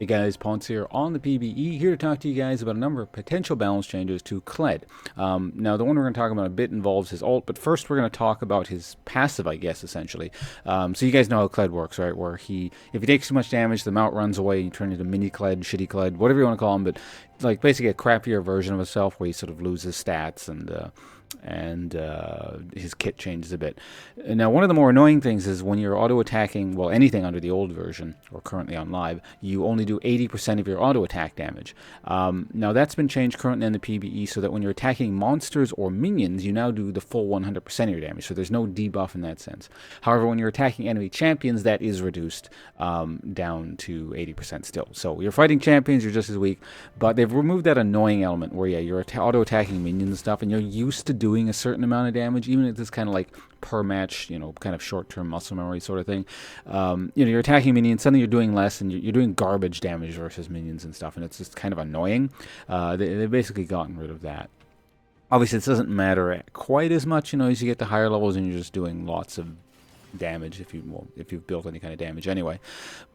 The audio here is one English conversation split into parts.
Hey guys, Ponce here on the PBE, here to talk to you guys about a number of potential balance changes to Kled. Now, the one we're going to talk about a bit involves his ult, but first we're going to talk about his passive, I guess, essentially. So you guys know how Kled works, right? Where if he takes too much damage, the mount runs away, and you turn into mini-kled, shitty kled, whatever you want to call him, but like basically a crappier version of himself where he sort of loses stats and his kit changes a bit. Now, one of the more annoying things is when you're auto-attacking, well, anything under the old version, or currently on live, you only do 80% of your auto-attack damage. Now, that's been changed currently in the PBE so that when you're attacking monsters or minions, you now do the full 100% of your damage, so there's no debuff in that sense. However, when you're attacking enemy champions, that is reduced down to 80% still. So you're fighting champions, you're just as weak, but they've removed that annoying element where, yeah, you're auto-attacking minions and stuff, and you're used to doing a certain amount of damage, even if it's kind of like per match, you know, kind of short-term muscle memory sort of thing. You know, you're attacking minions, suddenly you're doing less, and you're doing garbage damage versus minions and stuff, and it's just kind of annoying. They've basically gotten rid of that. Obviously, it doesn't matter quite as much, you know, as you get to higher levels, and you're just doing lots of damage if you've built any kind of damage anyway.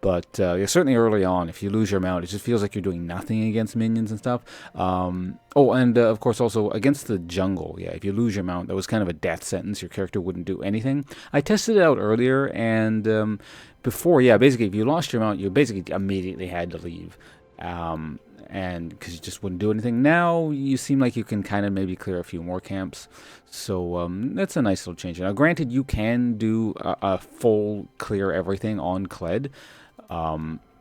But yeah, certainly early on, if you lose your mount, it just feels like you're doing nothing against minions and stuff. Oh, and of course also against the jungle, yeah, if you lose your mount, that was kind of a death sentence. Your character wouldn't do anything. I tested it out earlier, and before, yeah, basically if you lost your mount, you basically immediately had to leave. And because you just wouldn't do anything. Now you seem like you can kind of maybe clear a few more camps, so that's a nice little change. Now, granted, you can do a full clear everything on Kled,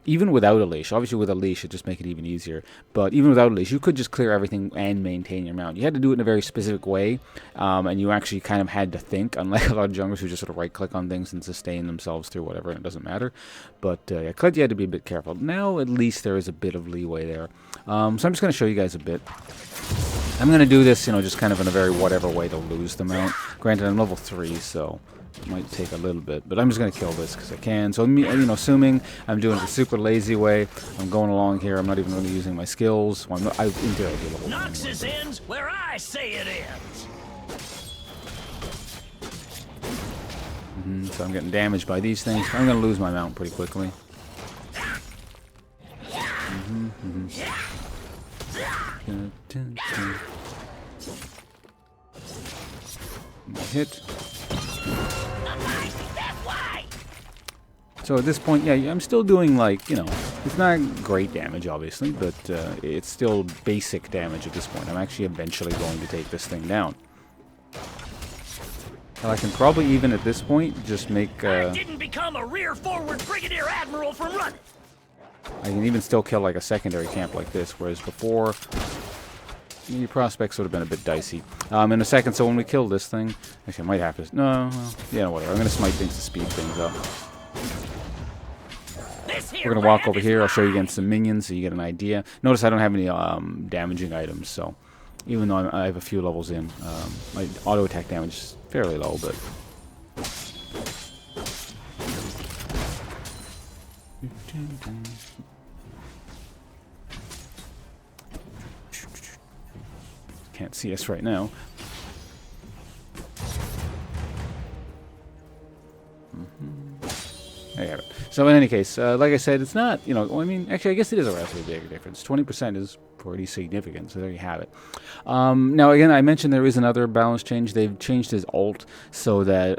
even without a leash. Obviously, with a leash, it just make it even easier. But even without a leash, you could just clear everything and maintain your mount. You had to do it in a very specific way, and you actually kind of had to think, unlike a lot of junglers who just sort of right-click on things and sustain themselves through whatever, and it doesn't matter. But yeah, Kled, you had to be a bit careful. Now, at least there is a bit of leeway there. So I'm just going to show you guys a bit. I'm going to do this, you know, just kind of in a very whatever way to lose the mount. Granted, I'm level 3, so it might take a little bit, but I'm just going to kill this because I can. So, you know, assuming I'm doing it the super lazy way, I'm going along here, I'm not even really using my skills. Well, in theory, I'll be level 1 Noxus ends where I say it ends. So I'm getting damaged by these things. I'm going to lose my mount pretty quickly. Hit. So at this point, yeah, I'm still doing, like, you know, it's not great damage, obviously, but it's still basic damage at this point. I'm actually eventually going to take this thing down. And I can probably even at this point just make... I didn't become a rear-forward brigadier admiral from running. I can even still kill, like, a secondary camp like this, whereas before, your prospects would have been a bit dicey. In a second, so when we kill this thing... Actually, I might have to... No, well, yeah, whatever. I'm going to smite things to speed things up. We're going to walk over here. I'll show you against some minions so you get an idea. Notice I don't have any damaging items, so even though I have a few levels in, my auto-attack damage is fairly low, but... Can't see us right now. There you have it. So in any case, like I said, it's not, you know, well, I mean, actually, I guess it is a relatively big difference. 20% is pretty significant, so there you have it. Now, again, I mentioned there is another balance change. They've changed his ult so that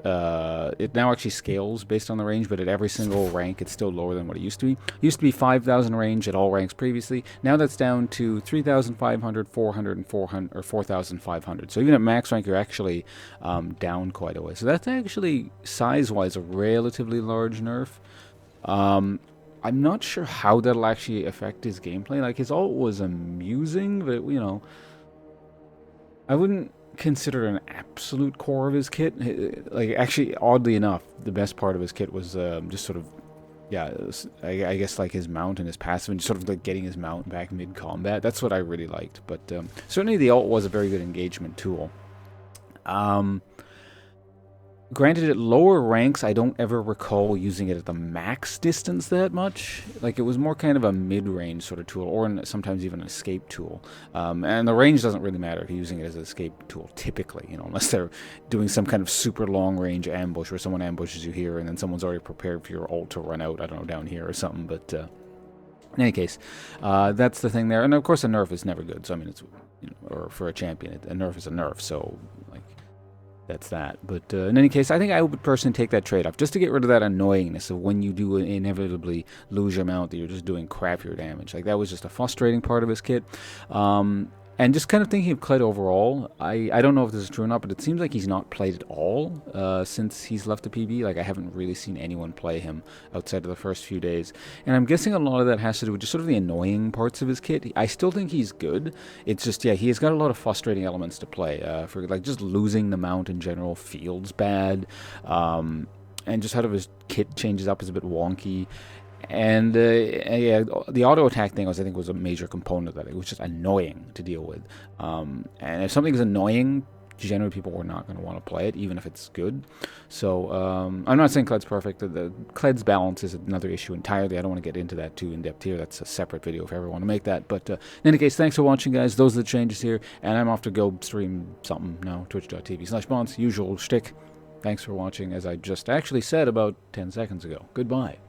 it now actually scales based on the range, but at every single rank, it's still lower than what it used to be. It used to be 5,000 range at all ranks previously. Now that's down to 3,500, 400, and 400, or 4,500. So even at max rank, you're actually down quite a way. So that's actually, size-wise, a relatively large nerf. I'm not sure how that'll actually affect his gameplay. Like, his ult was amusing, but, you know, I wouldn't consider it an absolute core of his kit. Like, actually, oddly enough, the best part of his kit was just sort of, yeah, I guess, like, his mount and his passive, and sort of, like, getting his mount back mid-combat. That's what I really liked. But certainly the ult was a very good engagement tool. Granted, at lower ranks, I don't ever recall using it at the max distance that much. Like, it was more kind of a mid-range sort of tool, or sometimes even an escape tool. And the range doesn't really matter if you're using it as an escape tool, typically, you know, unless they're doing some kind of super long-range ambush where someone ambushes you here and then someone's already prepared for your ult to run out, I don't know, down here or something. But In any case, that's the thing there. And of course, a nerf is never good. So I mean, it's, you know, or for a champion, a nerf is a nerf. So like, that's that. But in any case, I think I would personally take that trade-off just to get rid of that annoyingness of when you do inevitably lose your mount that you're just doing crappier damage. Like, that was just a frustrating part of his kit. And just kind of thinking of Kled overall, I don't know if this is true or not, but it seems like he's not played at all since he's left the PB. Like, I haven't really seen anyone play him outside of the first few days. And I'm guessing a lot of that has to do with just sort of the annoying parts of his kit. I still think he's good. It's just, yeah, he has got a lot of frustrating elements to play. For like, just losing the mount in general feels bad. And just how his kit changes up is a bit wonky. And yeah, the auto attack thing I think was a major component of that. It was just annoying to deal with. And if something is annoying, generally people are not going to want to play it, even if it's good. So I'm not saying Kled's perfect. The Kled's balance is another issue entirely. I don't want to get into that too in depth here. That's a separate video if I ever want to make that. But in any case, thanks for watching, guys. Those are the changes here, and I'm off to go stream something now. Twitch.tv/Bonds, usual shtick. Thanks for watching, as I just actually said about 10 seconds ago. Goodbye.